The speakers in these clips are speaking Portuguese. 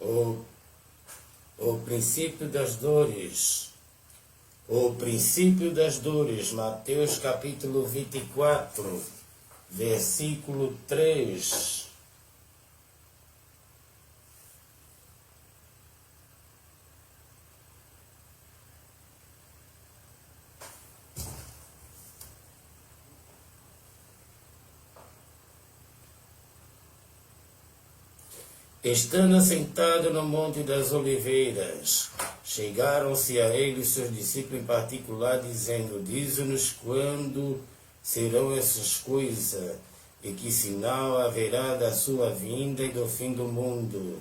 O, o princípio das dores. O princípio das dores, Mateus capítulo 24, versículo 3. Estando assentado no Monte das Oliveiras, chegaram-se a ele seus discípulos em particular, dizendo: Dize-nos quando serão essas coisas, e que sinal haverá da sua vinda e do fim do mundo.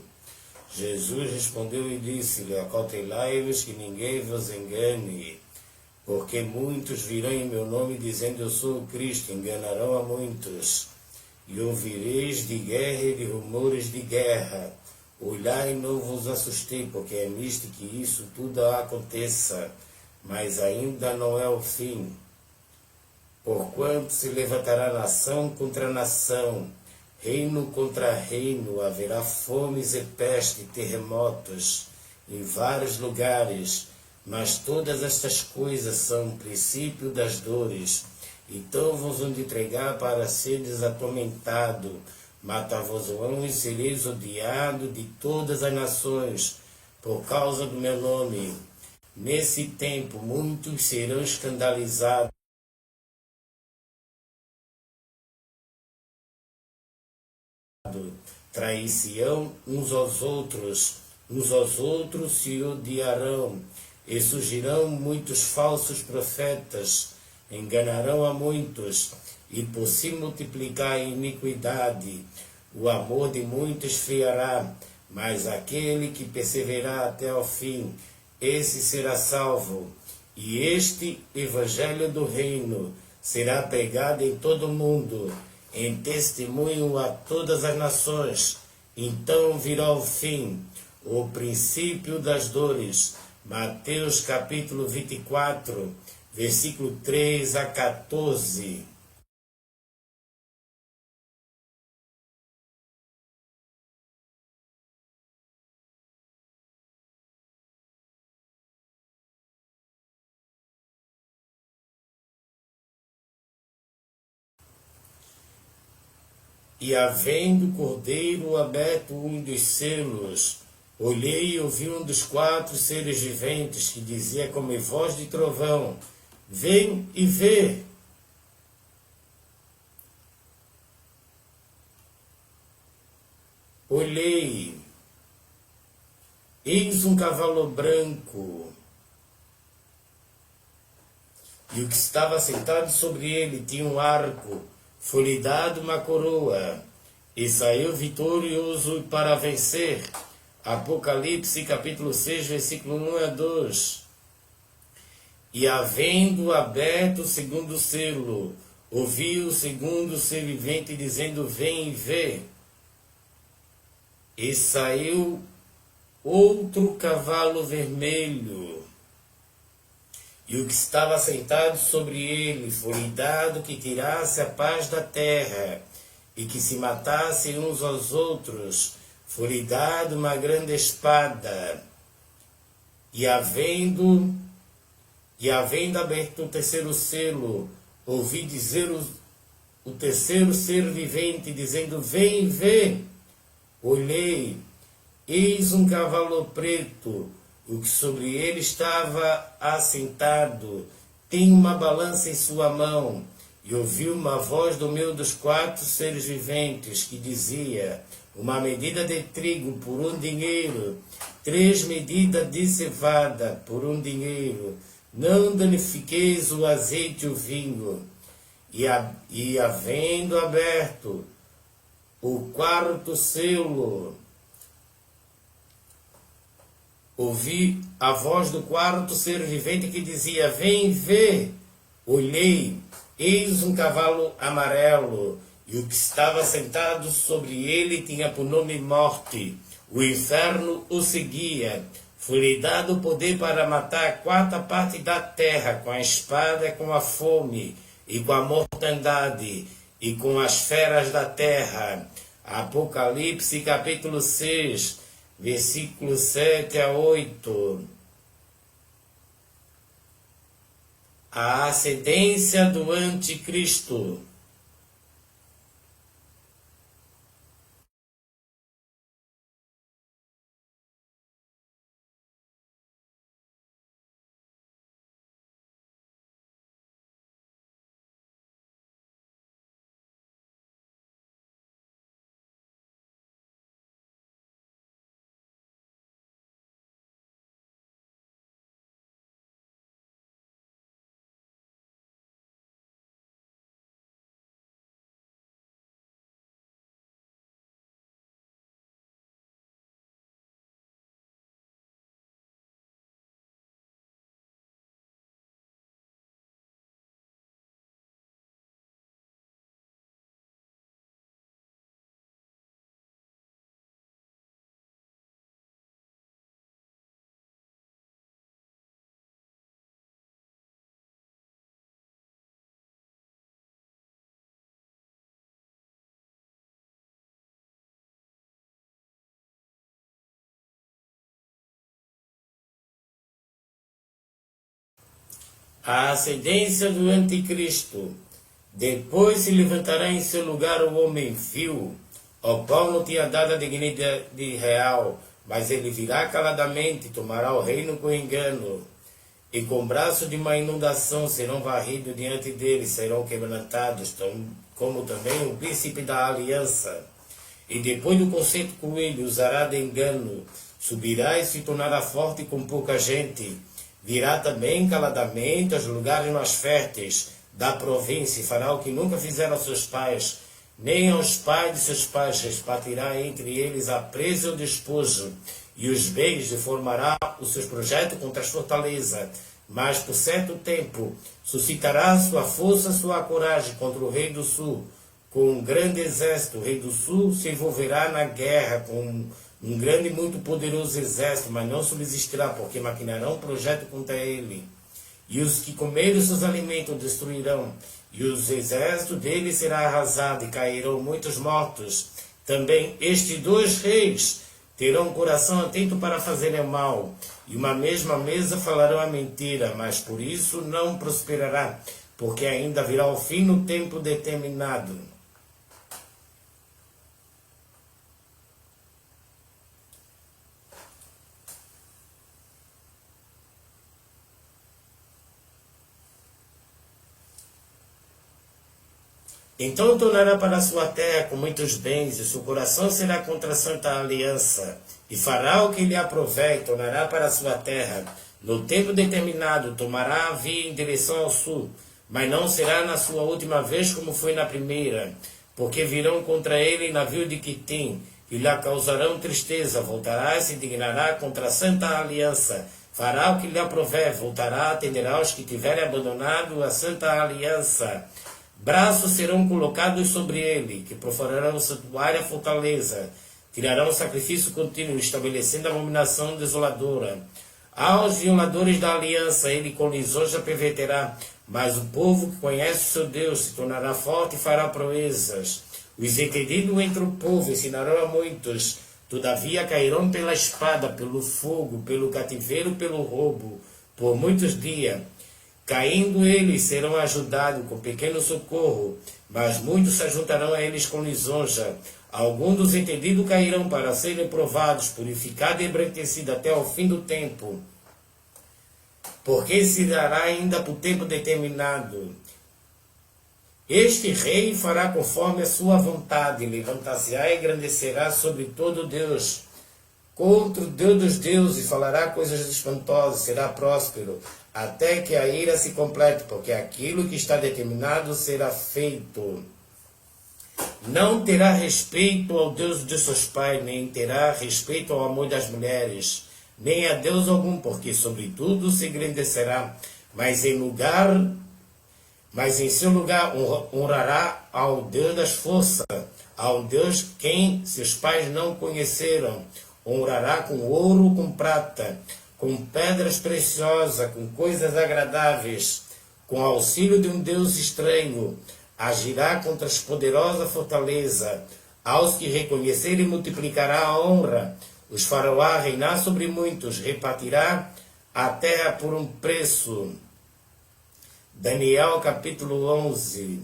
Jesus respondeu e disse-lhe: Acautelai-vos que ninguém vos engane, porque muitos virão em meu nome dizendo: Eu sou o Cristo, enganarão a muitos. E ouvireis de guerra e de rumores de guerra. Olhai e não vos assustei, porque é nisto que isso tudo aconteça, mas ainda não é o fim. Porquanto se levantará nação contra nação, reino contra reino, haverá fomes e peste, terremotos em vários lugares, mas todas estas coisas são o princípio das dores. Então vos hão de entregar para seres atormentado, matar-vos-ão e sereis odiado de todas as nações, por causa do meu nome. Nesse tempo muitos serão escandalizados, trair-se-ão uns aos outros se odiarão, e surgirão muitos falsos profetas, enganarão a muitos, e por se multiplicar a iniquidade, o amor de muitos esfriará, mas aquele que perseverar até ao fim, esse será salvo. E este evangelho do reino será pregado em todo o mundo, em testemunho a todas as nações. Então virá o fim, o princípio das dores. Mateus capítulo 24, versículo 3 a 14. E havendo o cordeiro aberto um dos selos, olhei e ouvi um dos 4 seres viventes que dizia como voz de trovão: Vem e vê. Olhei, eis um cavalo branco, e o que estava sentado sobre ele tinha um arco, foi-lhe dado uma coroa, e saiu vitorioso para vencer. Apocalipse capítulo 6, versículo 1 a 2. E havendo aberto o segundo selo, ouvi o segundo ser vivente dizendo: Vem e vê. E saiu outro cavalo vermelho, e o que estava sentado sobre ele foi-lhe dado que tirasse a paz da terra, e que se matassem uns aos outros, foi-lhe dado uma grande espada. E havendo aberto o terceiro selo, ouvi dizer o terceiro ser vivente, dizendo: Vem e vê. Olhei, eis um cavalo preto, o que sobre ele estava assentado tem uma balança em sua mão. E ouvi uma voz do meio dos 4 seres viventes, que dizia: uma medida de trigo por um dinheiro, 3 medidas de cevada por um dinheiro. Não danifiqueis o azeite e o vinho. E havendo aberto o 4º selo, ouvi a voz do 4º ser vivente que dizia: Vem ver. Olhei, eis um cavalo amarelo, e o que estava sentado sobre ele tinha por nome Morte. O inferno o seguia. Foi-lhe dado o poder para matar a 4ª parte da terra, com a espada, com a fome, e com a mortandade, e com as feras da terra. Apocalipse capítulo 6, versículos 7 a 8. A ascendência do anticristo. A ascendência do anticristo. Depois se levantará em seu lugar o homem vil, ao qual não tinha dado a dignidade real, mas ele virá caladamente, tomará o reino com engano, e com braço de uma inundação serão varridos diante dele, serão quebrantados, como também o príncipe da aliança. E depois do conceito com ele, usará de engano, subirá e se tornará forte com pouca gente. Virá também caladamente aos lugares mais férteis da província, e fará o que nunca fizeram aos seus pais, nem aos pais de seus pais, repartirá entre eles a presa e o despojo, e os bens, e formará os seus projetos contra as fortalezas. Mas por certo tempo suscitará sua força, sua coragem contra o rei do sul, com um grande exército. O rei do sul se envolverá na guerra com um grande e muito poderoso exército, mas não subsistirá, porque maquinarão um projeto contra ele. E os que comerem seus alimentos destruirão, e os exércitos dele será arrasado, e cairão muitos mortos. Também estes dois reis terão um coração atento para fazerem mal, e uma mesma mesa falarão a mentira, mas por isso não prosperará, porque ainda virá o fim no tempo determinado. Então tornará para a sua terra com muitos bens, e seu coração será contra a santa aliança, e fará o que lhe aprouver, e tornará para a sua terra. No tempo determinado, tomará a via em direção ao sul, mas não será na sua última vez como foi na primeira, porque virão contra ele navio de Quitim, e lhe causarão tristeza. Voltará e se indignará contra a santa aliança, fará o que lhe aprouver, voltará, atenderá aos que tiverem abandonado a santa aliança. Braços serão colocados sobre ele, que profanarão o santuário e a fortaleza, tirarão o sacrifício contínuo, estabelecendo a abominação desoladora. Aos violadores da aliança ele com lisonja perverterá, mas o povo que conhece o seu Deus se tornará forte e fará proezas. Os entendidos entre o povo ensinarão a muitos, todavia cairão pela espada, pelo fogo, pelo cativeiro, pelo roubo, por muitos dias. Caindo eles, serão ajudados com pequeno socorro, mas muitos se juntarão a eles com lisonja. Alguns dos entendidos cairão para serem provados, purificados e embranquecidos até o fim do tempo, porque se dará ainda por tempo determinado. Este rei fará conforme a sua vontade, levantar-se-á e engrandecerá sobre todo Deus, contra o Deus dos deuses, falará coisas espantosas, será próspero, até que a ira se complete, porque aquilo que está determinado será feito. Não terá respeito ao Deus de seus pais, nem terá respeito ao amor das mulheres, nem a Deus algum, porque sobretudo se engrandecerá, mas em seu lugar honrará ao Deus das forças, ao Deus quem seus pais não conheceram. Honrará com ouro, com prata, com pedras preciosas, com coisas agradáveis, com auxílio de um Deus estranho. Agirá contra as poderosas fortalezas. Aos que reconhecerem multiplicará a honra. os faraó reinar sobre muitos, repartirá a terra por um preço. Daniel capítulo 11.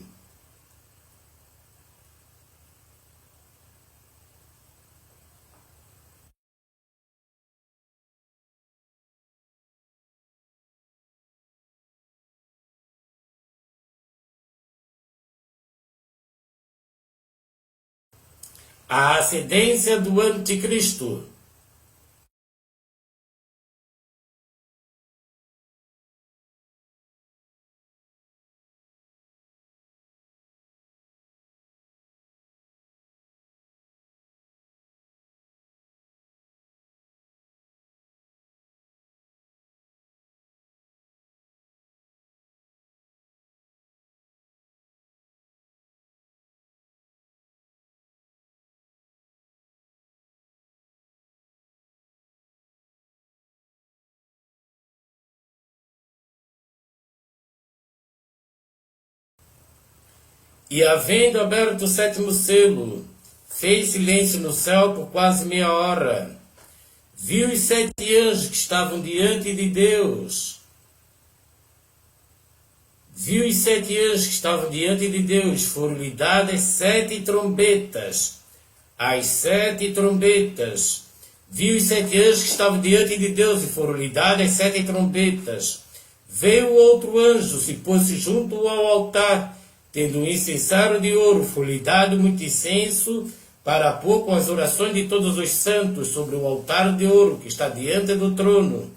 A ascendência do anticristo. E havendo aberto o sétimo selo, fez silêncio no céu por quase meia hora. Viu os 7 anjos que estavam diante de Deus. Viu os 7 anjos que estavam diante de Deus. Foram-lhe dadas 7 trombetas. As 7 trombetas. Viu os 7 anjos que estavam diante de Deus e foram-lhe dadas 7 trombetas. Veio outro anjo, se pôs-se junto ao altar, tendo um incensário de ouro, foi-lhe dado muito incenso para pôr com as orações de todos os santos sobre o altar de ouro que está diante do trono.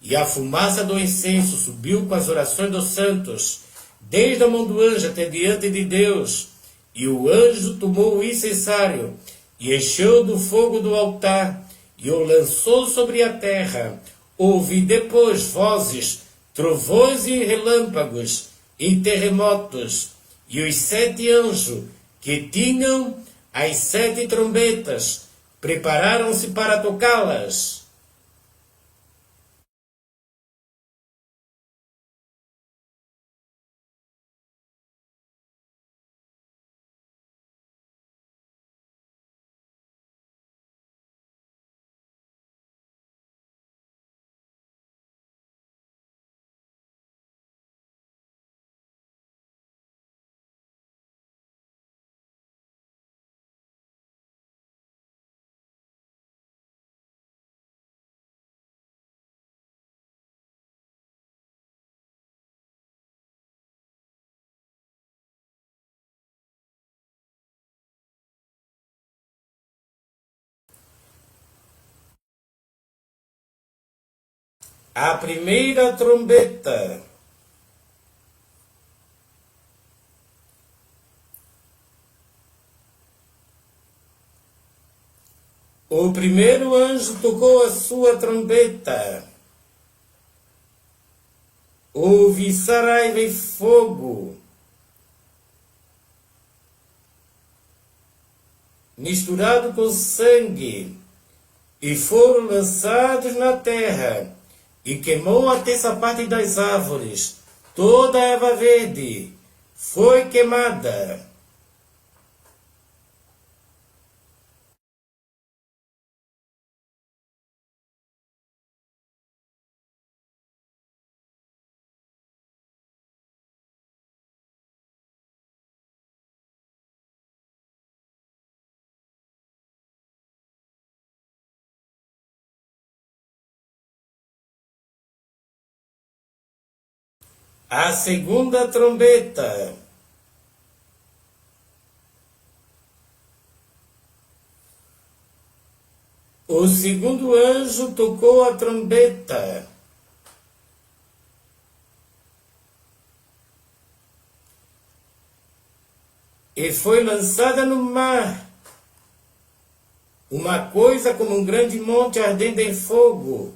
E a fumaça do incenso subiu com as orações dos santos, desde a mão do anjo até diante de Deus. E o anjo tomou o incensário e encheu do fogo do altar e o lançou sobre a terra. Ouvi depois vozes, trovões e relâmpagos e terremotos. E os 7 anjos que tinham as 7 trombetas prepararam-se para tocá-las. A primeira trombeta. O primeiro anjo tocou a sua trombeta. Houve saraiva e fogo, misturado com sangue, e foram lançados na terra, e queimou a terça parte das árvores. Toda a erva verde foi queimada. A segunda trombeta. O segundo anjo tocou a trombeta. E foi lançada no mar uma coisa como um grande monte ardendo em fogo,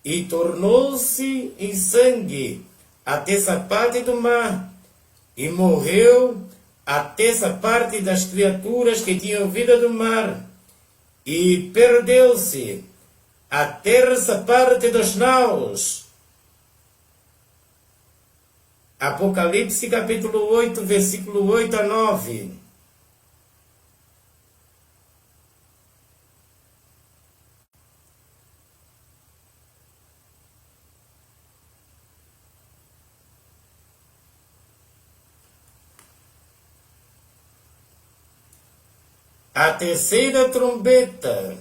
e tornou-se em sangue a terça parte do mar, e morreu a terça parte das criaturas que tinham vida do mar, e perdeu-se a terça parte dos naus. Apocalipse capítulo 8, versículo 8 a 9. A terceira trombeta.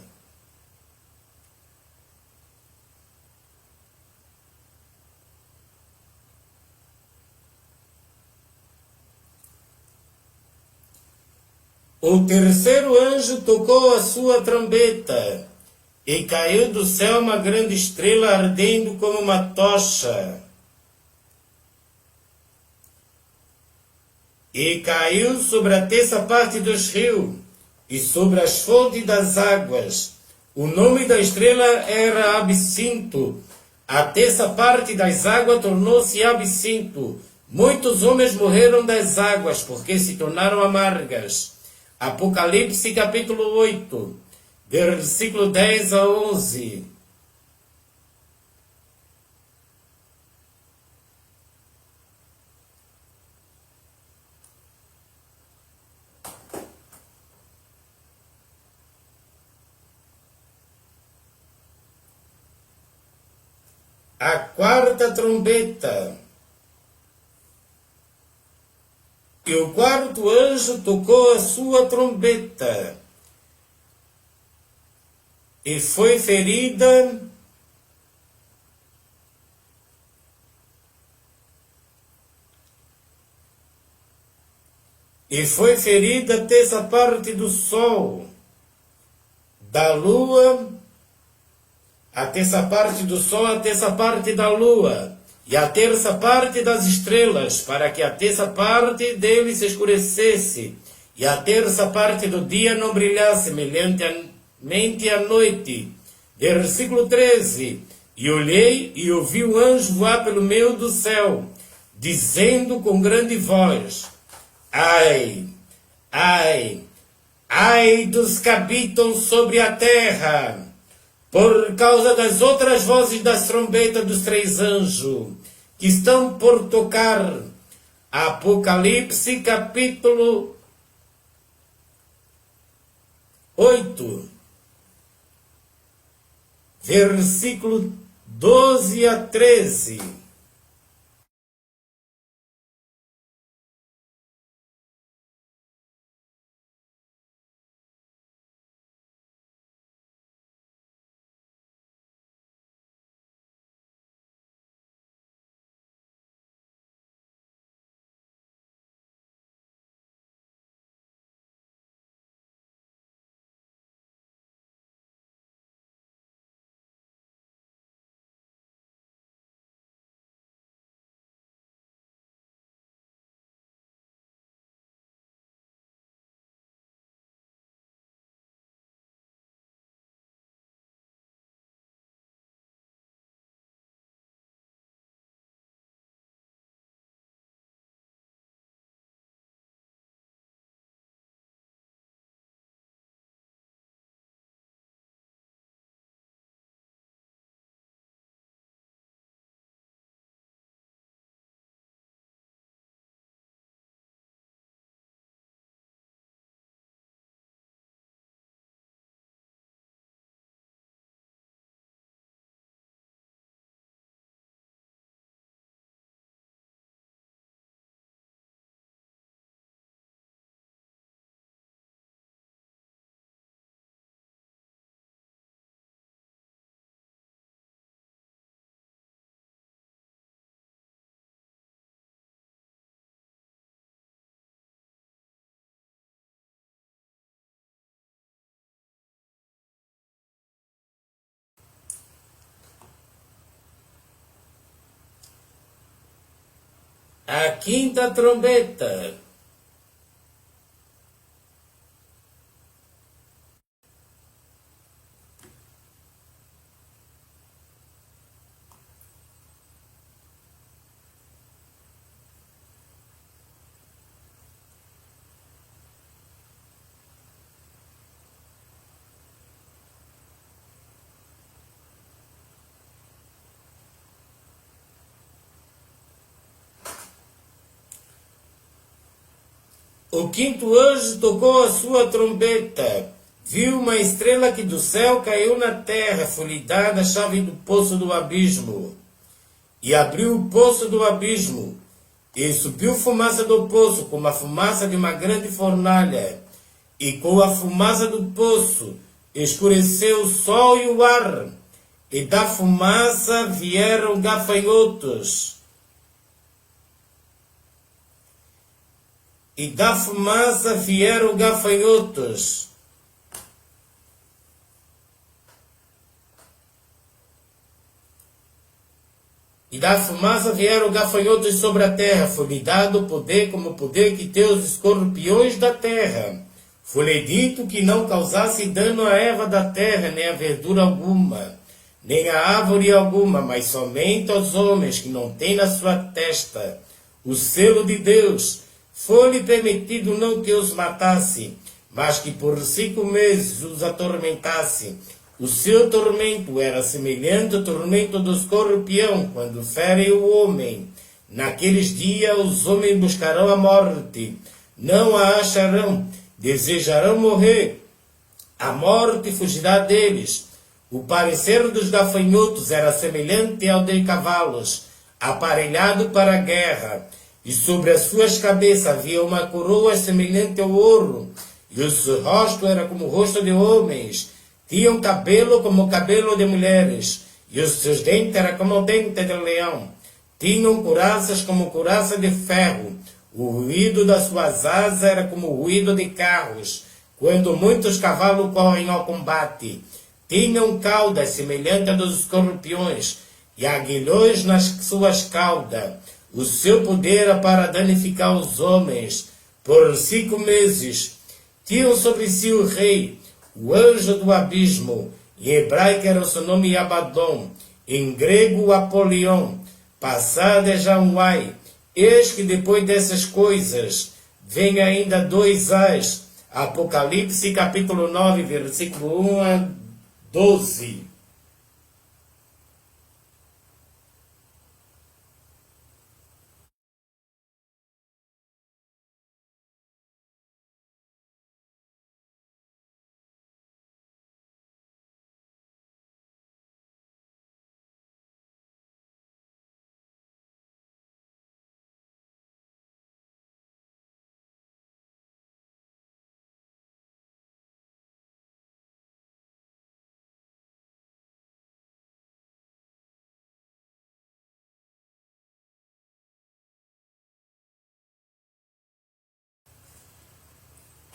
O terceiro anjo tocou a sua trombeta, e caiu do céu uma grande estrela ardendo como uma tocha. E caiu sobre a terça parte dos rios, e sobre as fontes das águas. O nome da estrela era Absinto. A terça parte das águas tornou-se absinto. Muitos homens morreram das águas, porque se tornaram amargas. Apocalipse capítulo 8, versículo 10 a 11. A quarta trombeta. E o quarto anjo tocou a sua trombeta, e foi ferida a terça parte do sol, da lua, a terça parte do sol, a terça parte da lua, e a terça parte das estrelas, para que a terça parte dele se escurecesse, e a terça parte do dia não brilhasse, semelhantemente à noite. Versículo 13. E olhei e ouvi o anjo voar pelo meio do céu, dizendo com grande voz: Ai, ai, ai dos que habitam sobre a terra, por causa das outras vozes das trombetas dos três anjos, que estão por tocar. Apocalipse capítulo 8, versículo 12 a 13. A quinta trombeta. O quinto anjo tocou a sua trombeta. Viu uma estrela que do céu caiu na terra, foi-lhe dada a chave do poço do abismo. E abriu o poço do abismo, e subiu fumaça do poço, como a fumaça de uma grande fornalha. e com a fumaça do poço escureceu o sol e o ar, e da fumaça vieram gafanhotos. E da fumaça vieram gafanhotos. E da fumaça vieram gafanhotos sobre a terra. Foi-lhe dado poder como o poder que tem os escorpiões da terra. Foi-lhe dito que não causasse dano à erva da terra, nem a verdura alguma, nem a árvore alguma, mas somente aos homens que não têm na sua testa o selo de Deus. Foi-lhe permitido não que os matasse, mas que por 5 meses os atormentasse. O seu tormento era semelhante ao tormento do escorpião, quando fere o homem. Naqueles dias os homens buscarão a morte, não a acharão, desejarão morrer. A morte fugirá deles. O parecer dos gafanhotos era semelhante ao de cavalos, aparelhado para a guerra. E sobre as suas cabeças havia uma coroa semelhante ao ouro, e o seu rosto era como o rosto de homens. Tinham cabelo como o cabelo de mulheres, e os seus dentes eram como o dente de leão. Tinham couraças como couraça de ferro. O ruído das suas asas era como o ruído de carros, quando muitos cavalos correm ao combate. Tinham caudas semelhantes a dos escorpiões, e aguilhões nas suas caudas. O seu poder era para danificar os homens. Por 5 meses tinham sobre si o rei, o anjo do abismo. Em hebraico era o seu nome Abaddon, em grego Apolion, passado é Januai. Eis que depois dessas coisas vem ainda 2 ais. Apocalipse capítulo 9, versículo 1 a 12.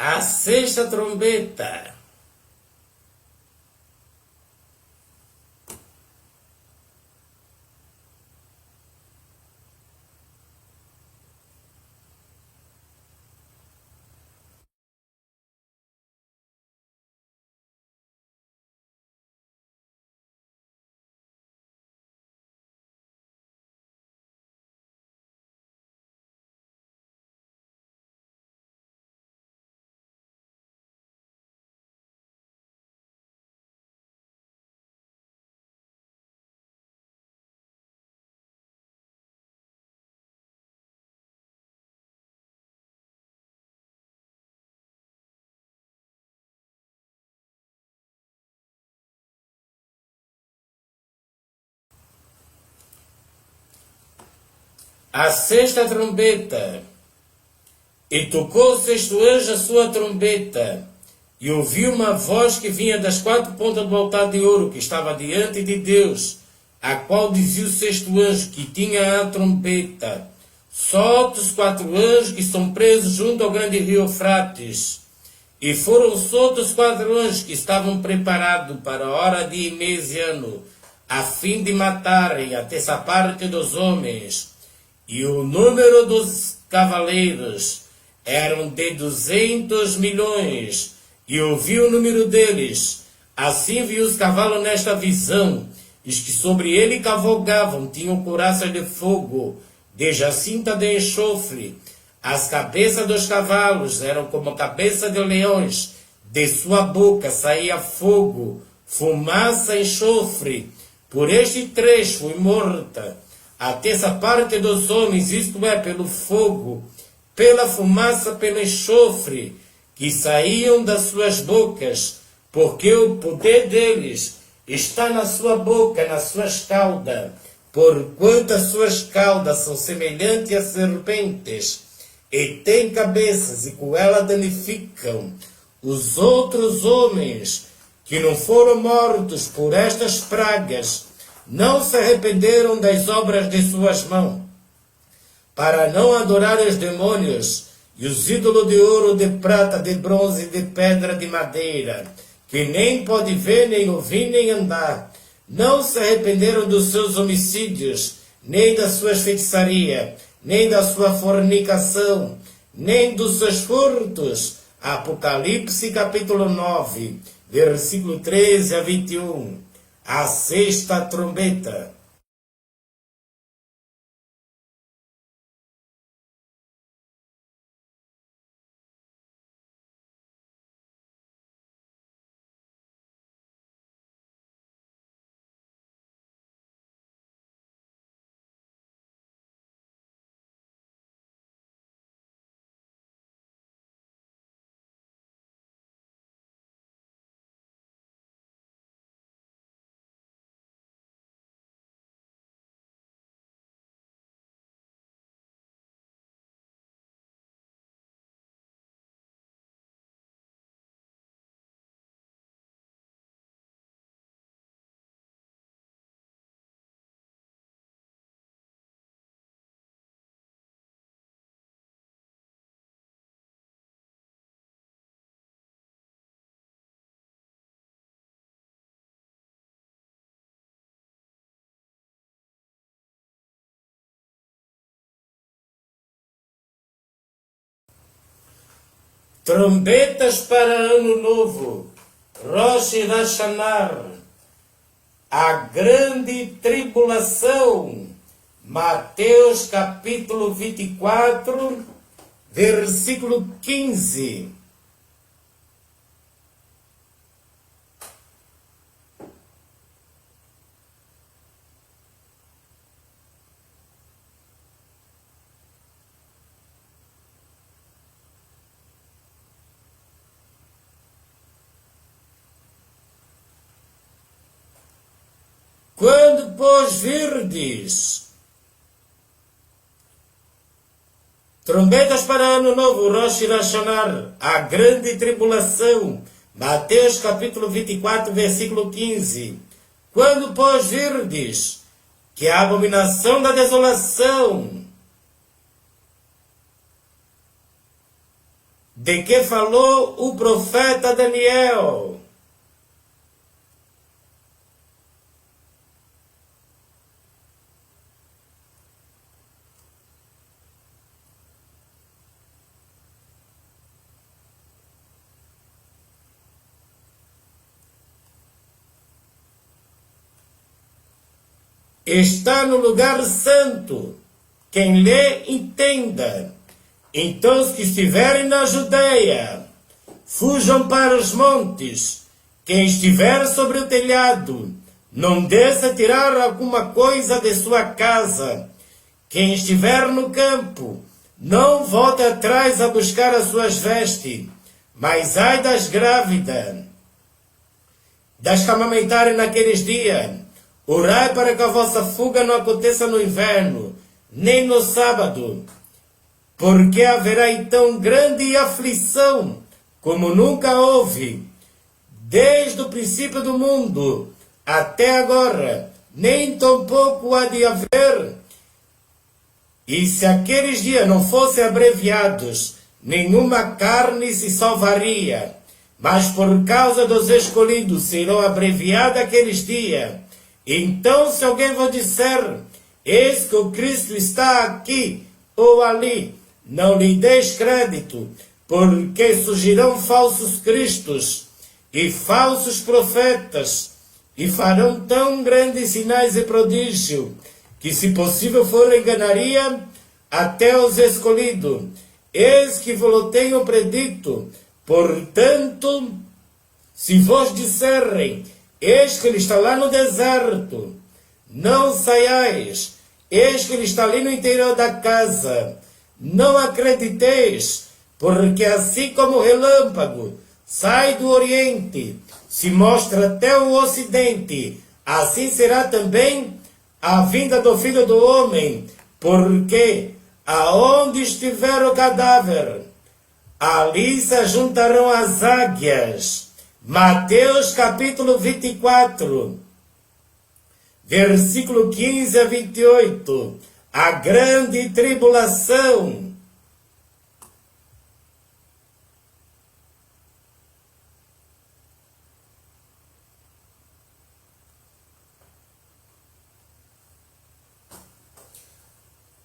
A 6ª trombeta. A 6ª trombeta. E tocou o 6º anjo a sua trombeta, e ouviu uma voz que vinha das 4 pontas do altar de ouro que estava diante de Deus, a qual dizia o 6º anjo que tinha a trombeta: solta os 4 anjos que estão presos junto ao grande rio Eufrates. E foram soltos os 4 anjos que estavam preparados para a hora de mês e ano, a fim de matarem a terça parte dos homens. E o número dos cavaleiros eram de 200 milhões, e ouvi o número deles. Assim vi os cavalos nesta visão, os que sobre ele cavalgavam tinham couraças de fogo, de jacinta de enxofre. As cabeças dos cavalos eram como a cabeça de leões, de sua boca saía fogo, fumaça e enxofre. Por este 3 fui morta. A terça parte dos homens, isto é, pelo fogo, pela fumaça, pelo enxofre, que saíam das suas bocas, porque o poder deles está na sua boca, nas suas caudas, porquanto as suas caudas são semelhantes a serpentes, e têm cabeças, e com elas danificam. os outros homens que não foram mortos por estas pragas não se arrependeram das obras de suas mãos, para não adorar os demônios e os ídolos de ouro, de prata, de bronze, de pedra, de madeira, que nem pode ver, nem ouvir, nem andar. Não se arrependeram dos seus homicídios, nem das suas feitiçarias, nem da sua fornicação, nem dos seus furtos. Apocalipse capítulo 9, versículo 13 a 21. A sexta trombeta. Trombetas para Ano Novo, Rosh Hashanah, a grande tribulação, Mateus capítulo 24, versículo 15. Quando, pois, virdes trombetas para Ano Novo, Rosh Hashanah, a grande tribulação, Mateus capítulo 24, versículo 15. Quando, pois, virdes que a abominação da desolação, de que falou o profeta Daniel, está no lugar santo. Quem lê, entenda. Então, os que estiverem na Judeia, fujam para os montes. Quem estiver sobre o telhado, não desça tirar alguma coisa de sua casa. Quem estiver no campo, não volte atrás a buscar as suas vestes. Mas ai das grávidas, das que amamentarem naqueles dias. Orai para que a vossa fuga não aconteça no inverno, nem no sábado, porque haverá então grande aflição, como nunca houve, desde o princípio do mundo até agora, nem tampouco há de haver. E se aqueles dias não fossem abreviados, nenhuma carne se salvaria, mas por causa dos escolhidos serão abreviados aqueles dias. Então, se alguém vos disser, eis que o Cristo está aqui ou ali, não lhe deis crédito, porque surgirão falsos cristos e falsos profetas, e farão tão grandes sinais e prodígios, que se possível for enganaria até os escolhidos. Eis que vos tenho predito. Portanto, se vos disserem, eis que ele está lá no deserto, não saiais. Eis que ele está ali no interior da casa, não acrediteis, porque assim como o relâmpago sai do oriente, se mostra até o ocidente, assim será também a vinda do Filho do Homem, porque aonde estiver o cadáver, Ali se juntarão as águias. Mateus capítulo 24, versículo 15 a 28. A grande tribulação.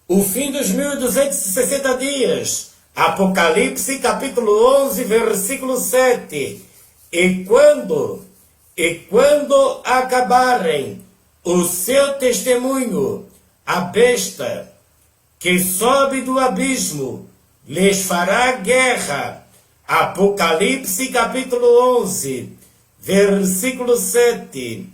O fim dos 1260 dias. Apocalipse capítulo 11, versículo 7. E quando acabarem o seu testemunho, a besta que sobe do abismo lhes fará guerra. Apocalipse capítulo 11, versículo 7.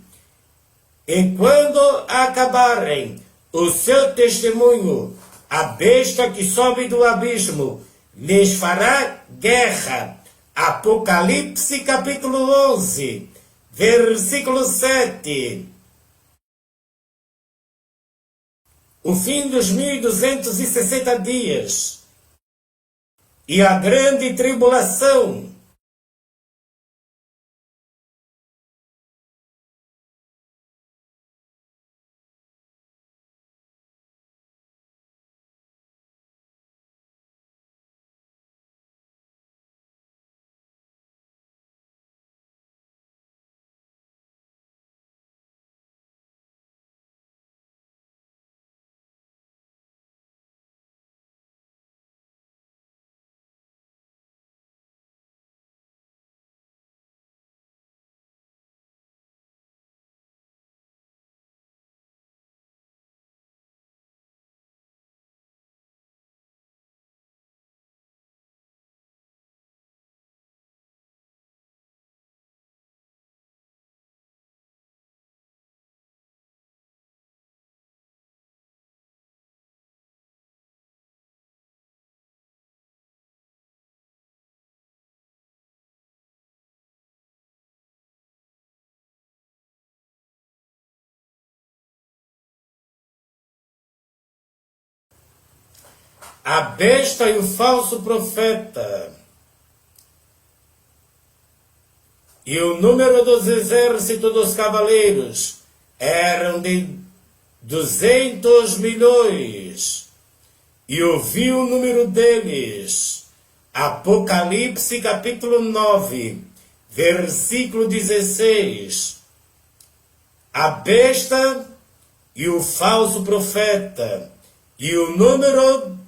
E quando acabarem o seu testemunho, a besta que sobe do abismo lhes fará guerra. Apocalipse capítulo 11, versículo 7. O fim dos 1260 dias e a grande tribulação. A besta e o falso profeta. E o número dos exércitos dos cavaleiros eram de 200 milhões. E eu vi o número deles. Apocalipse capítulo 9, versículo 16. A besta e o falso profeta. E o número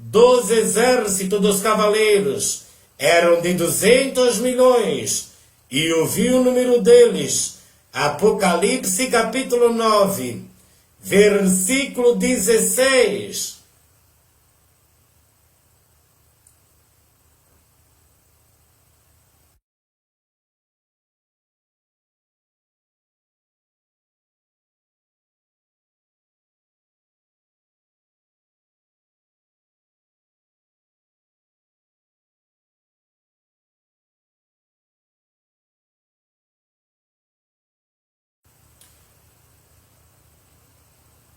dos exércitos dos cavaleiros eram de 200 milhões, e eu vi o número deles. Apocalipse capítulo 9, versículo 16.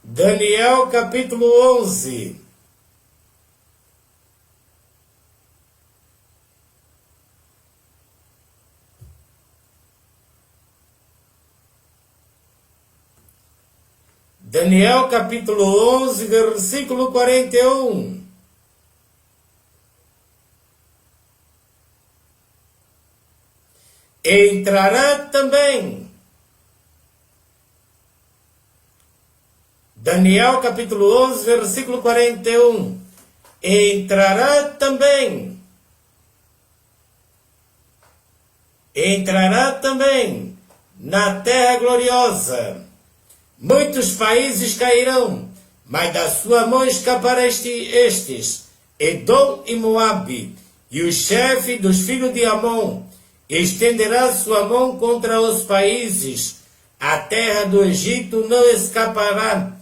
Daniel capítulo 11. Daniel capítulo 11, versículo 41. Entrará também. Daniel capítulo 11, versículo 41. Entrará também na terra gloriosa. Muitos países cairão, mas da sua mão escapará estes, Edom e Moabe, e o chefe dos filhos de Amon estenderá sua mão contra os países. A terra do Egito não escapará.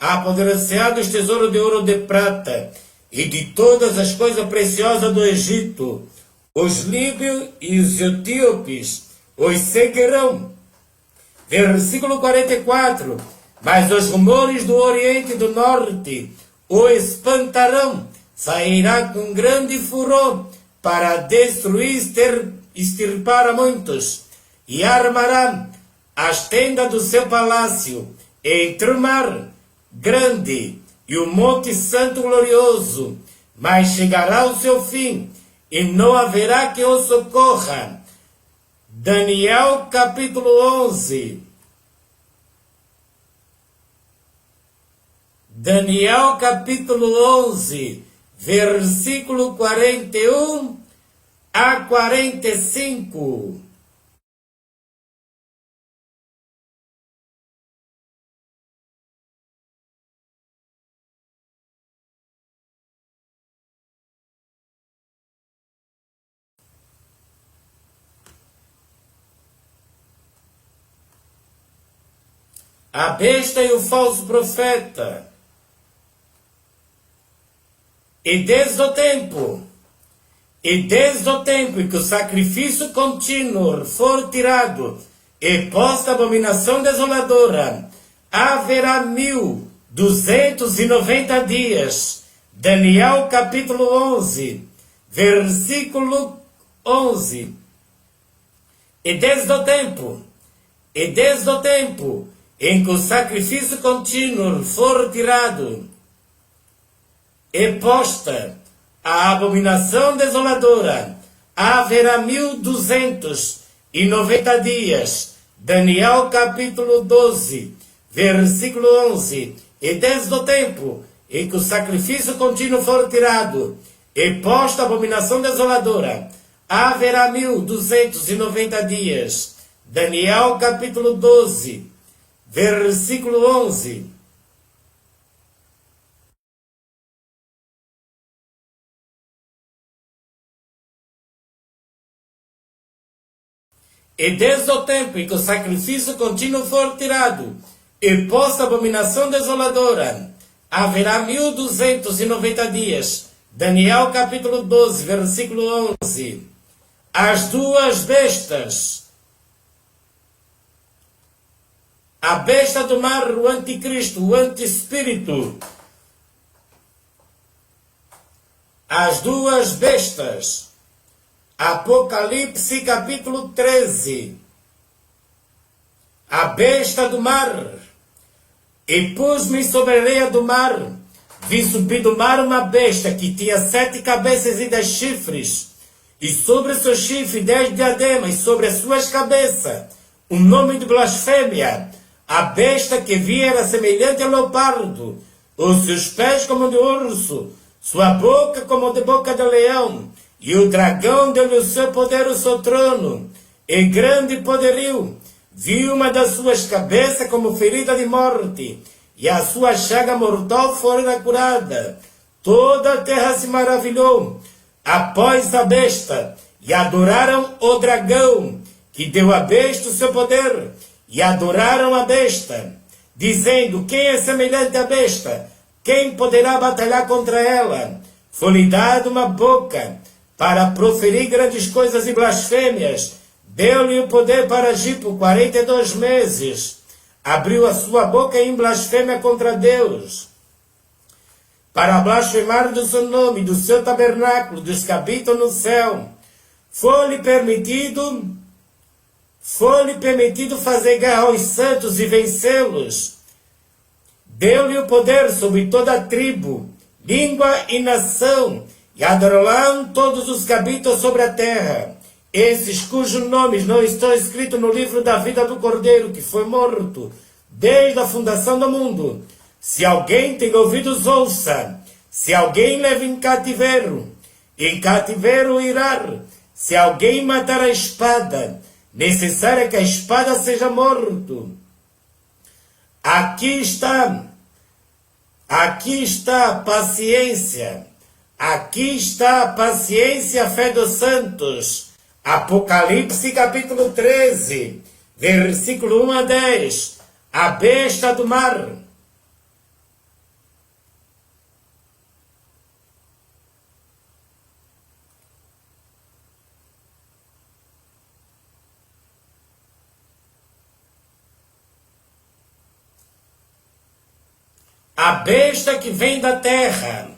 Apoderar-se-á dos tesouros de ouro e de prata, e de todas as coisas preciosas do Egito. Os líbios e os etíopes os seguirão. Versículo 44. Mas os rumores do Oriente e do Norte o espantarão. Sairá com grande furor para destruir, extirpar a muitos, e armará as tendas do seu palácio entre o mar grande e o monte santo glorioso, mas chegará o seu fim, e não haverá que o socorra. Daniel capítulo 11. Daniel capítulo 11, versículo 41 a 45. A besta e o falso profeta. E desde o tempo em que o sacrifício contínuo for tirado e posta a abominação desoladora, haverá 1290 dias. Daniel capítulo 11, versículo 11. E desde o tempo em que o sacrifício contínuo for tirado e posta a abominação desoladora, haverá 1290 dias. Daniel capítulo 12, versículo 11. E desde o tempo em que o sacrifício contínuo for tirado e posta a abominação desoladora, haverá 1290 dias. Daniel capítulo 12, versículo 11. E desde o tempo em que o sacrifício contínuo for tirado e posta a abominação desoladora, haverá 1290 dias. Daniel capítulo 12, versículo 11. As duas bestas. A besta do mar, o anticristo, o antiespírito. As duas bestas. Apocalipse capítulo 13. A besta do mar. E pus-me sobre a areia do mar. Vi subir do mar uma besta que tinha 7 cabeças e 10 chifres. E sobre seus chifres 10 diademas, e sobre as suas cabeças um nome de blasfêmia. A besta que vi era semelhante ao leopardo, os seus pés como de urso, sua boca como de boca de leão, e o dragão deu-lhe o seu poder, o seu trono, e grande poderio. Vi uma das suas cabeças como ferida de morte, e a sua chaga mortal fora curada. Toda a terra se maravilhou após a besta, e adoraram o dragão, que deu à besta o seu poder, e adoraram a besta, dizendo: quem é semelhante à besta? Quem poderá batalhar contra ela? Foi-lhe dada uma boca para proferir grandes coisas e blasfêmias. Deu-lhe o poder para agir por 42 meses. Abriu a sua boca em blasfêmia contra Deus, para blasfemar do seu nome, do seu tabernáculo, dos que habitam no céu. Foi-lhe permitido fazer guerra aos santos e vencê-los. Deu-lhe o poder sobre toda a tribo, língua e nação, e adorarão todos os que habitam sobre a terra, esses cujos nomes não estão escritos no livro da vida do Cordeiro, que foi morto desde a fundação do mundo. Se alguém tem ouvidos, ouça. Se alguém leva em cativeiro irá. Se alguém matar a espada, necessário é que a espada seja morto. Aqui está a paciência. Aqui está a paciência e a fé dos santos. Apocalipse capítulo 13, versículo 1 a 10. A besta do mar. A besta que vem da terra.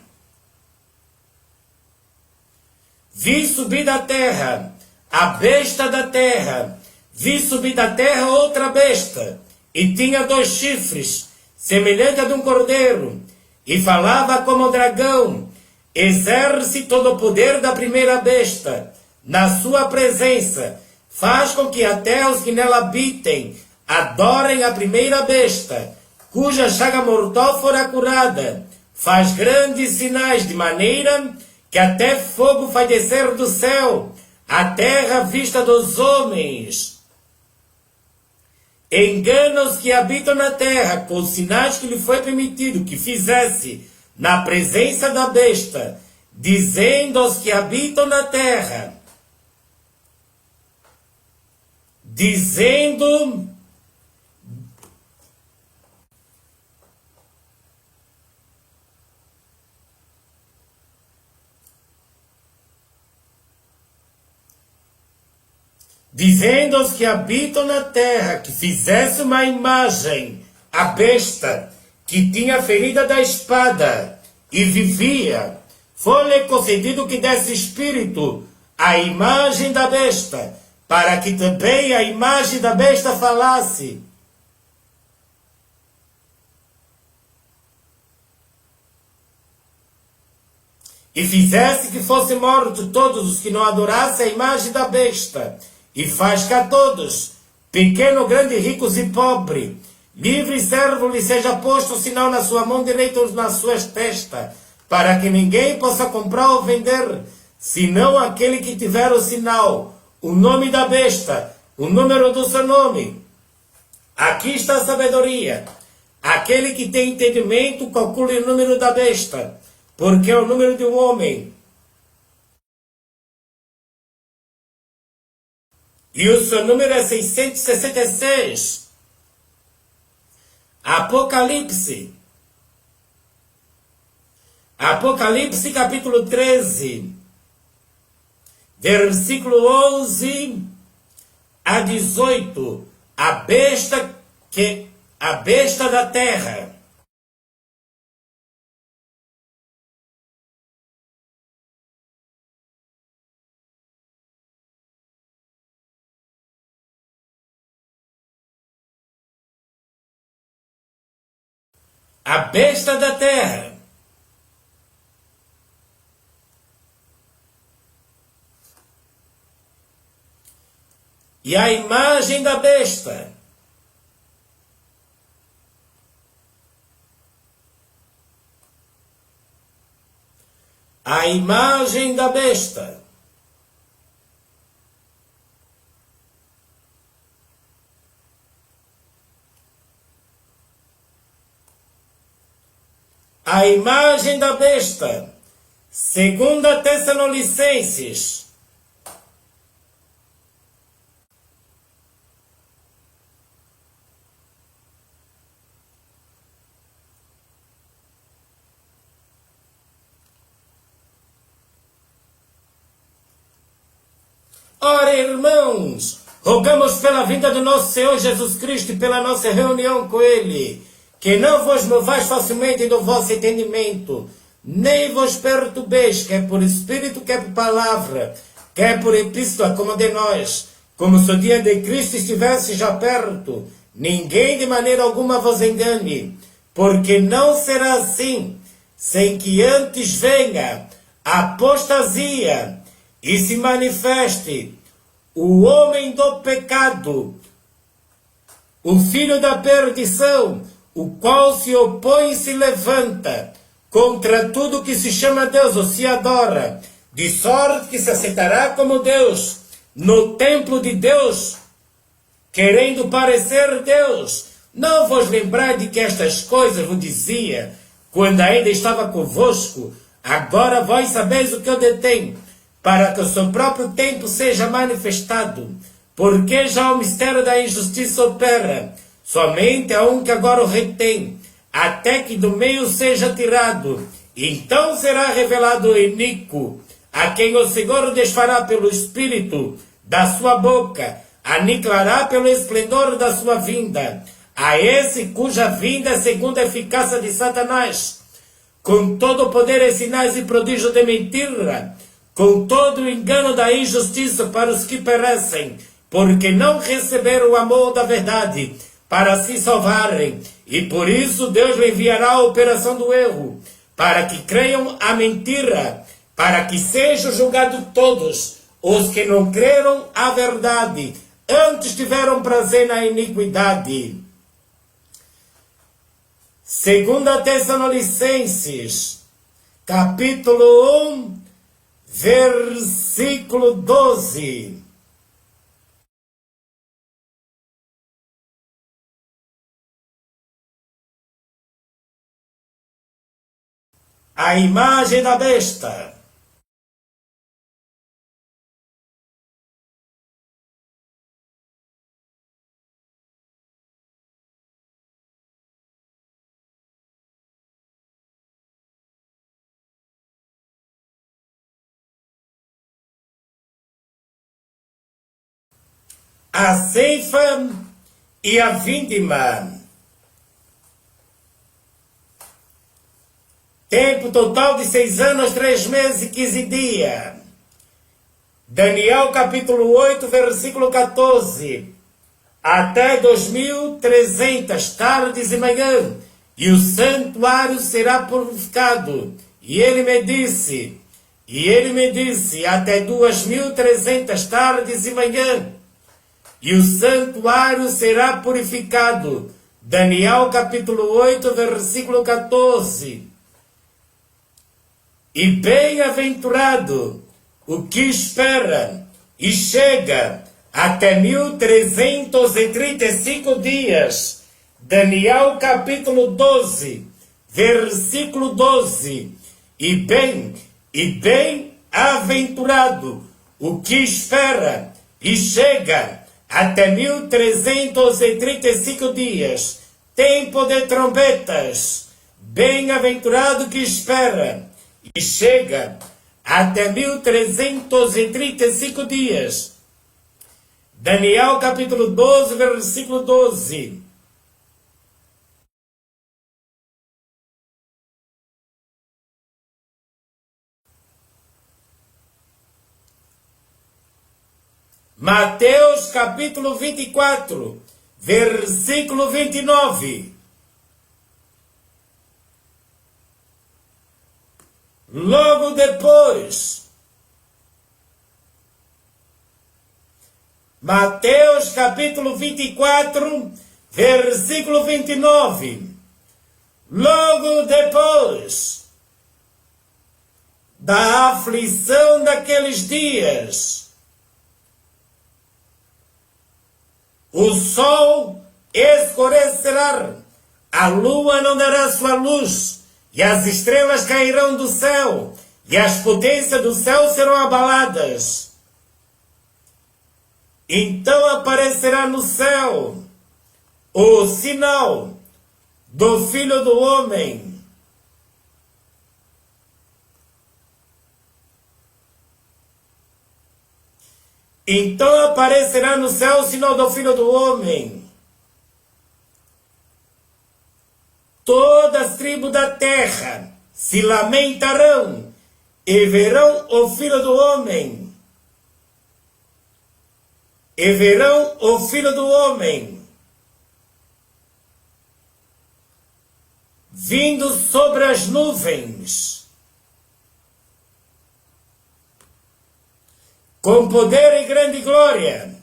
Vi subir da terra a besta da terra. Vi subir da terra outra besta, e tinha 2 chifres, semelhante a de um cordeiro, e falava como dragão. Exerce todo o poder da primeira besta. Na sua presença, faz com que até os que nela habitem adorem a primeira besta, cuja chaga mortal fora curada. Faz grandes sinais, de maneira que até fogo faz descer do céu, a terra à vista dos homens. Engana os que habitam na terra com os sinais que lhe foi permitido que fizesse na presença da besta, dizendo aos que habitam na terra, dizendo aos que habitam na terra que fizesse uma imagem, a besta, que tinha ferida da espada e vivia, foi-lhe concedido que desse espírito à imagem da besta, para que também a imagem da besta falasse. E fizesse que fossem mortos todos os que não adorassem a imagem da besta, e faz que a todos, pequeno, grande, ricos e pobre, livre e servo, lhe seja posto o sinal na sua mão direita ou nas suas testas, para que ninguém possa comprar ou vender, senão aquele que tiver o sinal, o nome da besta, o número do seu nome. Aqui está a sabedoria. Aquele que tem entendimento, calcule o número da besta, porque é o número de um homem. E o seu número é 666. Apocalipse. Apocalipse capítulo 13. Versículo 11 a 18. A besta da terra. A besta da terra. E a imagem da besta. A imagem da besta. A imagem da besta. 2 Tessalonicenses. Ora, irmãos, rogamos pela vinda do nosso Senhor Jesus Cristo e pela nossa reunião com Ele, que não vos movais facilmente do vosso entendimento, nem vos perturbeis, quer por espírito, quer por palavra, quer por epístola, como de nós, como se o dia de Cristo estivesse já perto. Ninguém de maneira alguma vos engane, porque não será assim, sem que antes venha a apostasia e se manifeste o homem do pecado, o filho da perdição, o qual se opõe e se levanta contra tudo que se chama Deus ou se adora, de sorte que se aceitará como Deus no templo de Deus, querendo parecer Deus. Não vos lembrai de que estas coisas vos dizia quando ainda estava convosco? Agora vós sabeis o que eu detenho, para que o seu próprio tempo seja manifestado, porque já o mistério da injustiça opera. Somente há um que agora o retém, até que do meio seja tirado. Então será revelado o iníquo, a quem o Senhor desfará pelo Espírito da sua boca, aniquilará pelo esplendor da sua vinda. A esse cuja vinda é segundo a eficácia de Satanás, com todo o poder e sinais e prodígio de mentira, com todo o engano da injustiça para os que perecem, porque não receberam o amor da verdade para se salvarem. E por isso Deus lhe enviará a operação do erro, para que creiam a mentira, para que sejam julgados todos os que não creram a verdade, antes tiveram prazer na iniquidade. Segunda Tessalonicenses, capítulo 1, versículo 12. A imagem da besta. A ceifa e a vindima. Tempo total de 6 anos, 3 meses e 15 dias. Daniel capítulo 8, versículo 14. Até 2300 tardes e manhã, e o santuário será purificado. E ele me disse, até 2300 tardes e manhã, e o santuário será purificado. Daniel capítulo 8, versículo 14. E bem-aventurado o que espera e chega até 1335 dias. Daniel capítulo 12, versículo 12. E bem-aventurado o que espera e chega até 1335 dias. Tempo de trombetas. Bem-aventurado que espera e chega até 1335 dias. Daniel capítulo 12, versículo 12. Mateus capítulo 24, versículo 29. Logo depois, Mateus capítulo 24, versículo 29. Logo depois da aflição daqueles dias, o sol escurecerá, a lua não dará sua luz, e as estrelas cairão do céu, e as potências do céu serão abaladas. Então aparecerá no céu o sinal do Filho do Homem. Então aparecerá no céu o sinal do Filho do Homem. Todas as tribos da terra se lamentarão e verão o Filho do Homem. E verão o Filho do Homem vindo sobre as nuvens, com poder e grande glória.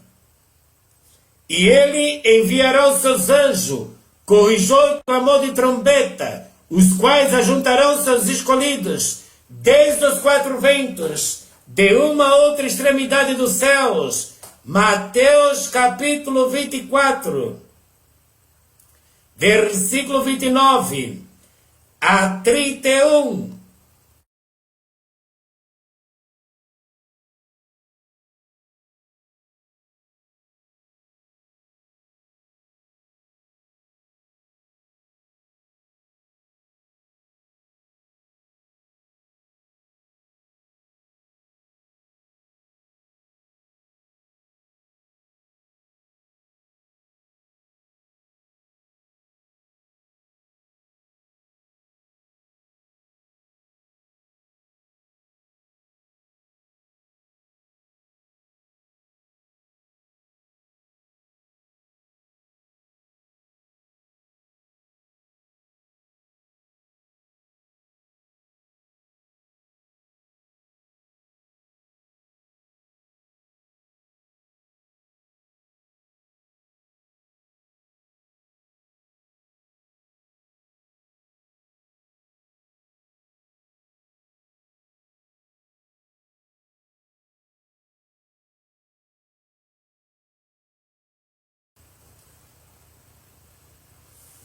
E ele enviará os seus anjos, com o clamor de trombeta, os quais ajuntarão seus escolhidos, desde os 4 ventos, de uma a outra extremidade dos céus. Mateus capítulo 24, versículo 29 a 31.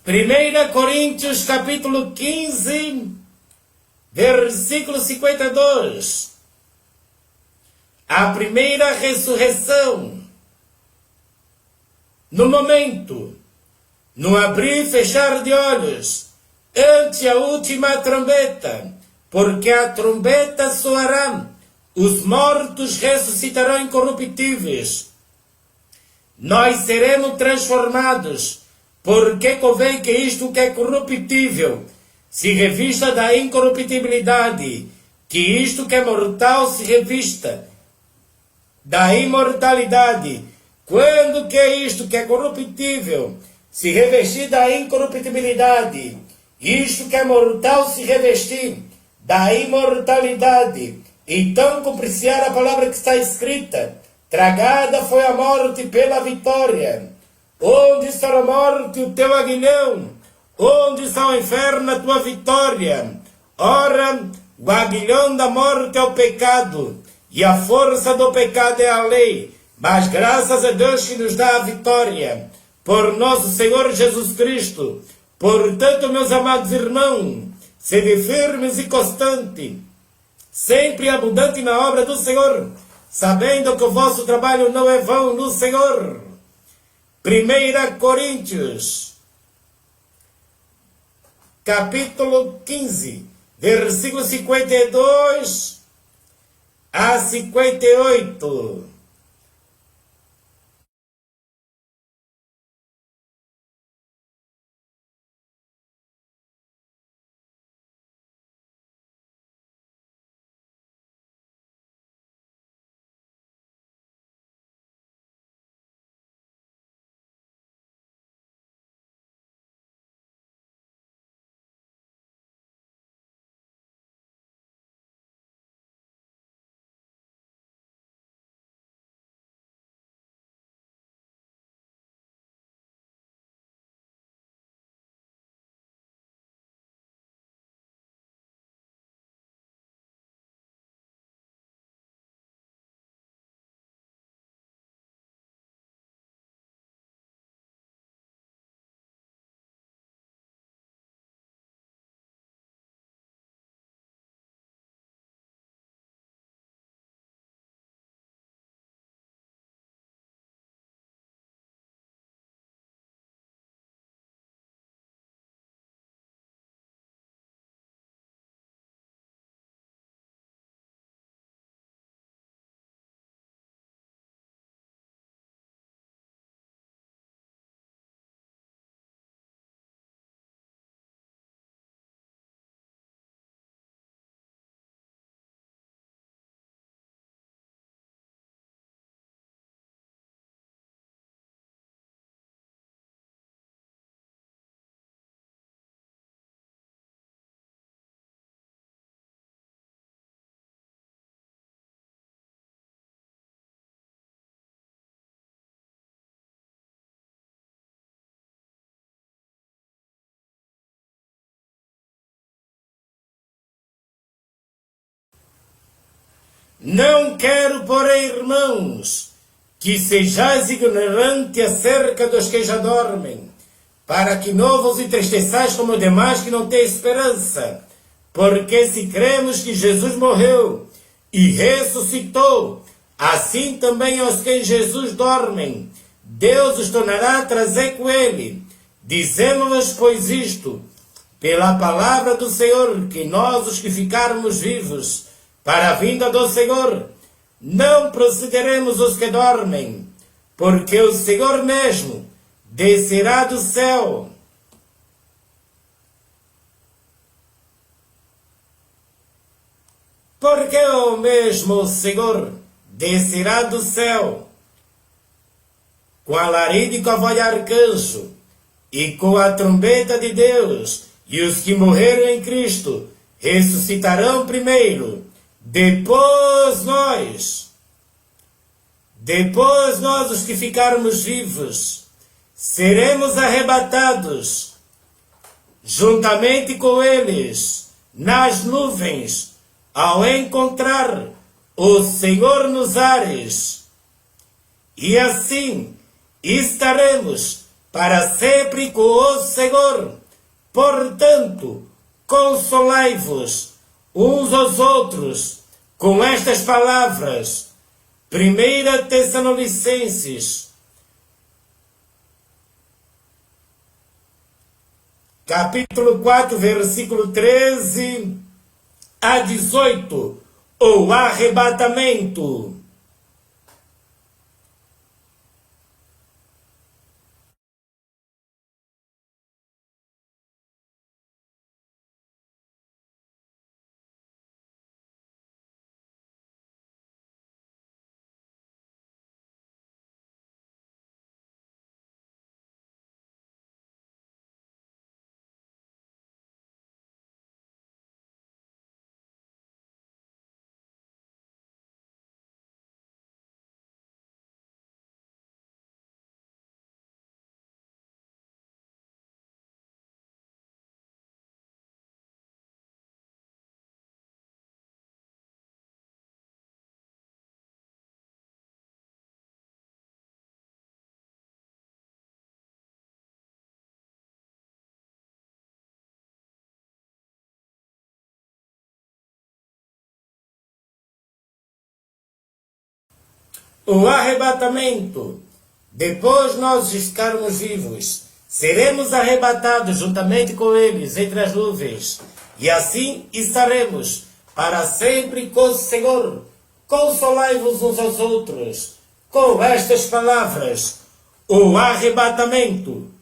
1 Coríntios capítulo 15, versículo 52. A primeira ressurreição, no momento, no abrir e fechar de olhos, ante a última trombeta, porque a trombeta soará, os mortos ressuscitarão incorruptíveis. Nós seremos transformados, porque convém que isto que é corruptível se revista da incorruptibilidade, que isto que é mortal se revista da imortalidade. Quando que isto que é corruptível se revestir da incorruptibilidade, isto que é mortal se revestir da imortalidade, então cumprir-se a palavra que está escrita: tragada foi a morte pela vitória. Onde está a morte, o teu aguilhão? Onde está o inferno, a tua vitória? Ora, o aguilhão da morte é o pecado, e a força do pecado é a lei. Mas graças a Deus que nos dá a vitória, por nosso Senhor Jesus Cristo. Portanto, meus amados irmãos, sede firmes e constantes, sempre abundante na obra do Senhor, sabendo que o vosso trabalho não é vão no Senhor. 1 Coríntios, capítulo 15, versículo 52 a 58. Não quero, porém, irmãos, que sejais ignorantes acerca dos que já dormem, para que não vos entristeçais como demais que não têm esperança. Porque se cremos que Jesus morreu e ressuscitou, assim também os que em Jesus dormem, Deus os tornará a trazer com ele. Dizemos-vos, pois, isto, pela palavra do Senhor, que nós, os que ficarmos vivos, para a vinda do Senhor, não precederemos os que dormem, porque o Senhor mesmo descerá do céu. Porque o mesmo Senhor descerá do céu, com alarido e com a voz de arcanjo, e com a trombeta de Deus, e os que morreram em Cristo ressuscitarão primeiro. Depois nós, os que ficarmos vivos, seremos arrebatados, juntamente com eles, nas nuvens, ao encontrar o Senhor nos ares. E assim estaremos para sempre com o Senhor. Portanto, consolai-vos uns aos outros com estas palavras. 1 Tessalonicenses, capítulo 4, versículo 13 a 18. O arrebatamento. O arrebatamento. Depois nós ficarmos vivos, seremos arrebatados juntamente com eles entre as nuvens, e assim estaremos para sempre com o Senhor. Consolai-vos uns aos outros com estas palavras. O arrebatamento.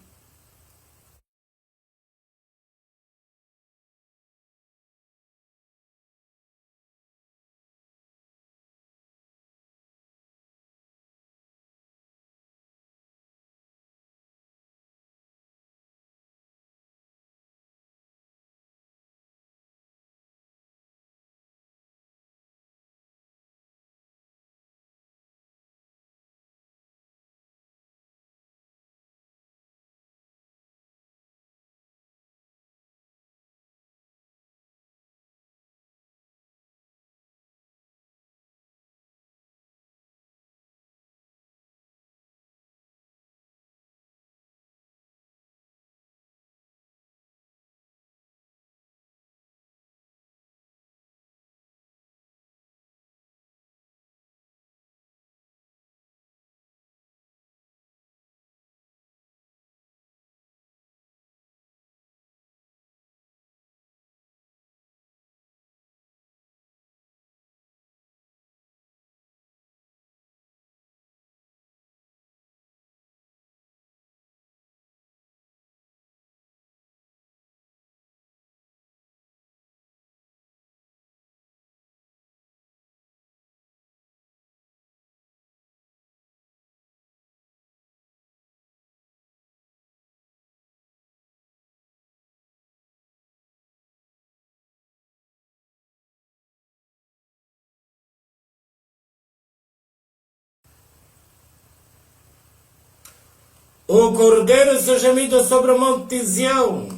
O cordeiro seu gemido sobre o monte de Sião.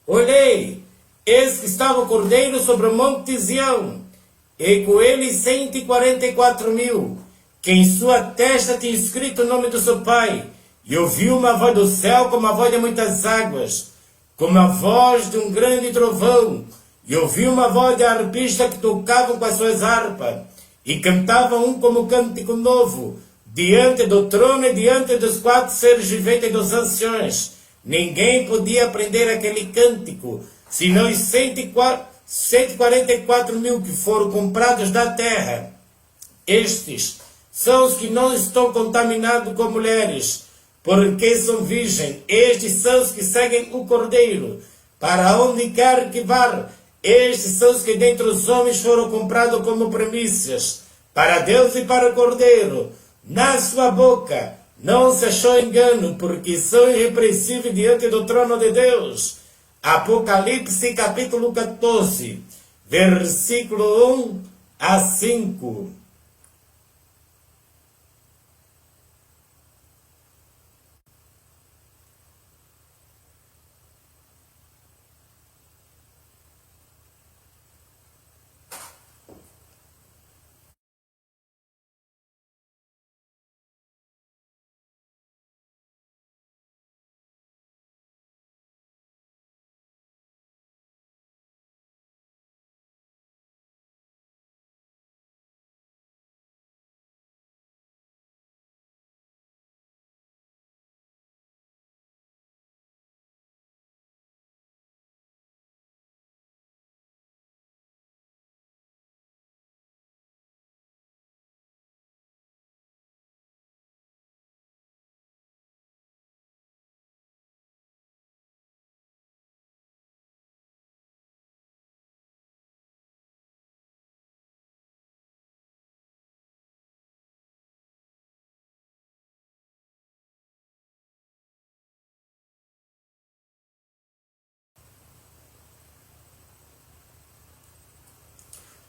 Olhei, eis que estava o cordeiro sobre o monte de Sião, e com ele 144.000, que em sua testa tinha escrito o nome do seu pai. E ouvi uma voz do céu como a voz de muitas águas, como a voz de um grande trovão. E ouvi uma voz de arpista que tocavam com as suas harpas, e cantavam um como cântico novo, diante do trono e diante dos 4 seres viventes e dos anciões. Ninguém podia aprender aquele cântico, senão os 144.000 que foram comprados da terra. Estes são os que não estão contaminados com mulheres, porque são virgens. Estes são os que seguem o Cordeiro, para onde quer que vá. Estes são os que dentre os homens foram comprados como primícias, para Deus e para o Cordeiro. Na sua boca não se achou engano, porque são irrepreensíveis diante do trono de Deus. Apocalipse capítulo 14, versículo 1 a 5.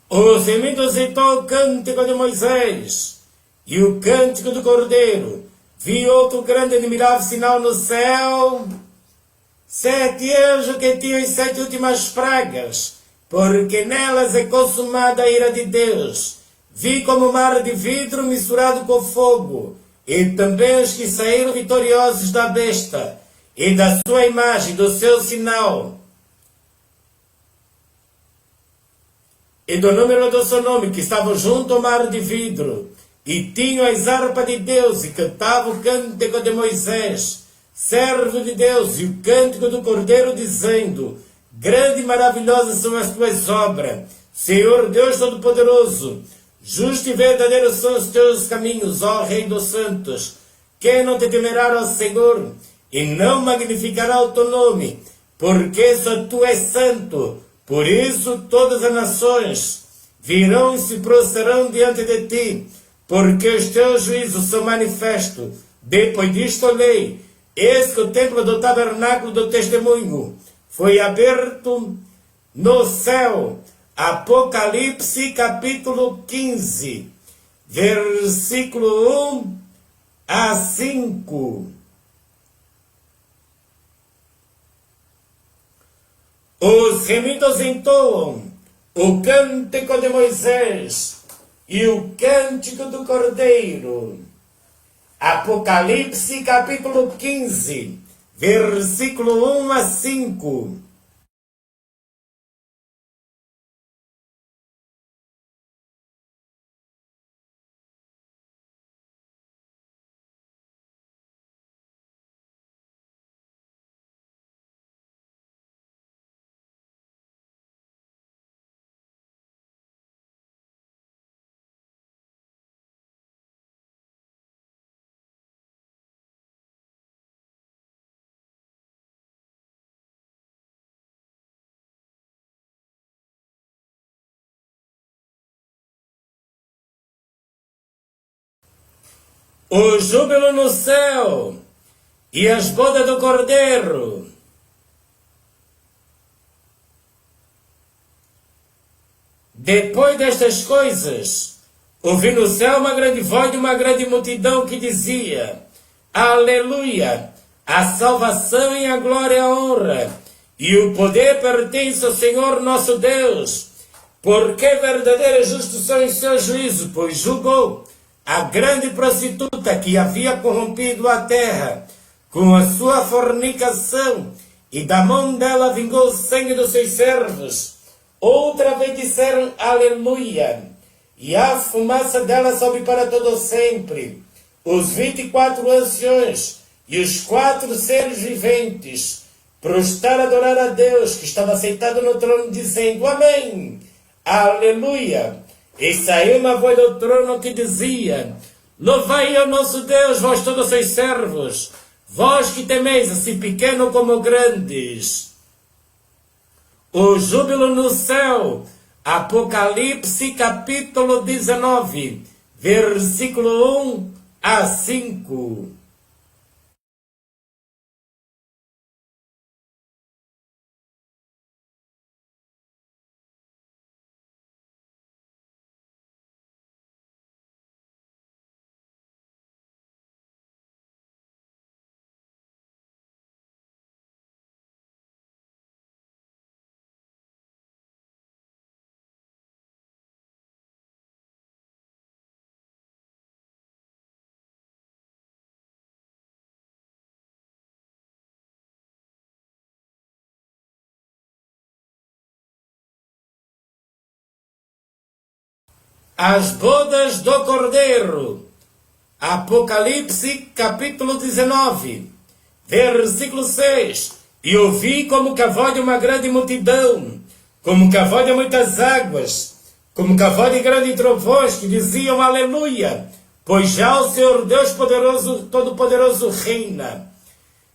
O Semito citou o cântico de Moisés e o cântico do Cordeiro. Vi outro grande e admirável sinal no céu. 7 anjos que tinham as 7 últimas pragas, porque nelas é consumada a ira de Deus. Vi como mar de vidro misturado com fogo, e também os que saíram vitoriosos da besta, e da sua imagem, do seu sinal, e do número do seu nome, que estavam junto ao mar de vidro, e tinham as harpas de Deus, e cantavam o cântico de Moisés, servo de Deus, e o cântico do Cordeiro, dizendo: grande e maravilhosas são as tuas obras, Senhor Deus Todo-Poderoso. Justo e verdadeiro são os teus caminhos, ó Rei dos Santos. Quem não te temerá, ó Senhor, e não magnificará o teu nome, porque só tu és santo. Por isso todas as nações virão e se prostrarão diante de ti, porque os teus juízos são manifestos. Depois disto olhei, eis que o templo do tabernáculo do testemunho foi aberto no céu. Apocalipse capítulo 15, versículo 1 a 5. Os remidos entoam o cântico de Moisés e o cântico do Cordeiro. Apocalipse capítulo 15, versículo 1 a 5. O júbilo no céu e as bodas do Cordeiro. Depois destas coisas, ouvi no céu uma grande voz de uma grande multidão que dizia: Aleluia! A salvação e a glória e a honra e o poder pertence ao Senhor nosso Deus, porque verdadeiro e justo são os seus juízos, pois julgou a grande prostituta que havia corrompido a terra com a sua fornicação, e da mão dela vingou o sangue dos seus servos. Outra vez disseram aleluia, e a fumaça dela sobe para todo sempre. Os 24 anciões e os 4 seres viventes prostraram a adorar a Deus, que estava sentado no trono, dizendo amém, aleluia. E saiu uma voz do trono que dizia: louvai ao nosso Deus, vós todos os seus servos, vós que temeis, assim pequeno como grandes. O júbilo no céu. Apocalipse capítulo 19, versículo 1 a 5. As bodas do Cordeiro. Apocalipse capítulo 19, versículo 6. E ouvi como que a voz de uma grande multidão, como que a voz de muitas águas, como que a voz de grandes trovões, que diziam aleluia, pois já o Senhor Deus poderoso, todo-poderoso reina.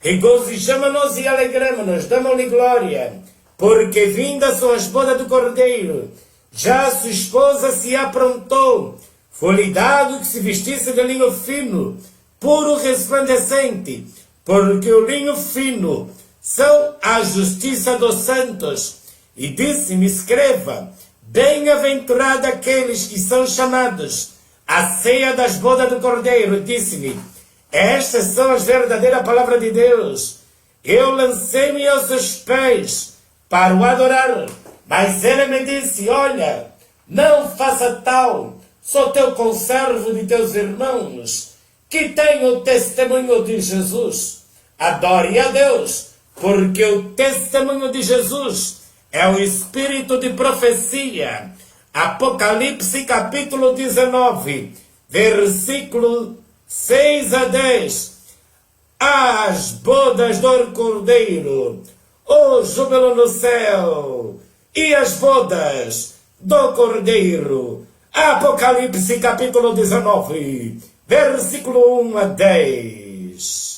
Regozijamo-nos e alegramo-nos, damos-lhe glória, porque vindas são as bodas do Cordeiro. Já sua esposa se aprontou, foi-lhe dado que se vestisse de linho fino, puro resplandecente, porque o linho fino são a justiça dos santos. E disse-me, escreva, Bem-aventurado aqueles que são chamados à ceia das bodas do Cordeiro. Disse-me, estas são as verdadeiras palavras de Deus. Eu lancei-me aos seus pés para o adorar. Mas ele me disse, olha, não faça tal. Sou teu conservo de teus irmãos, que têm o testemunho de Jesus. Adore a Deus, porque o testemunho de Jesus é o espírito de profecia. Apocalipse capítulo 19, versículo 6 a 10. As bodas do Cordeiro, o júbilo no céu, e as bodas do Cordeiro. Apocalipse capítulo 19, versículo 1 a 10.